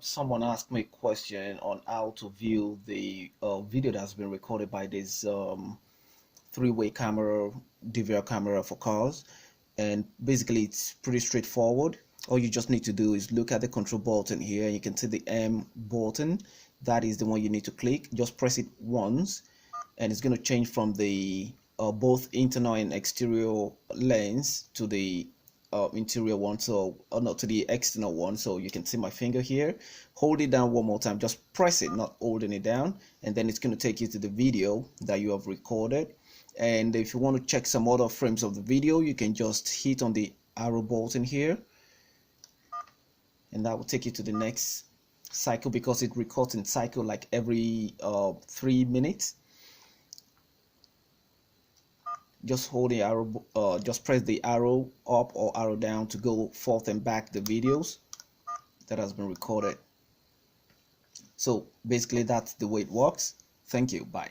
Someone asked me a question on how to view the video that's been recorded by this three-way camera, DVR camera for cars, and basically it's pretty straightforward. All you just need to do is look at the control button here, and you can see the M button. That is the one you need to click. Just press it once, and it's going to change from the both internal and exterior lens to the interior one, so not to the external one. So you can see my finger here. Hold it down one more time, just press it, not holding it down, and then it's going to take you to the video that you have recorded. And if you want to check some other frames of the video, you can just hit on the arrow button here, and that will take you to the next cycle, because it records in cycle like every 3 minutes. Just hold the arrow, just press the arrow up or arrow down to go forth and back the videos that has been recorded. So basically that's the way it works. Thank you. Bye.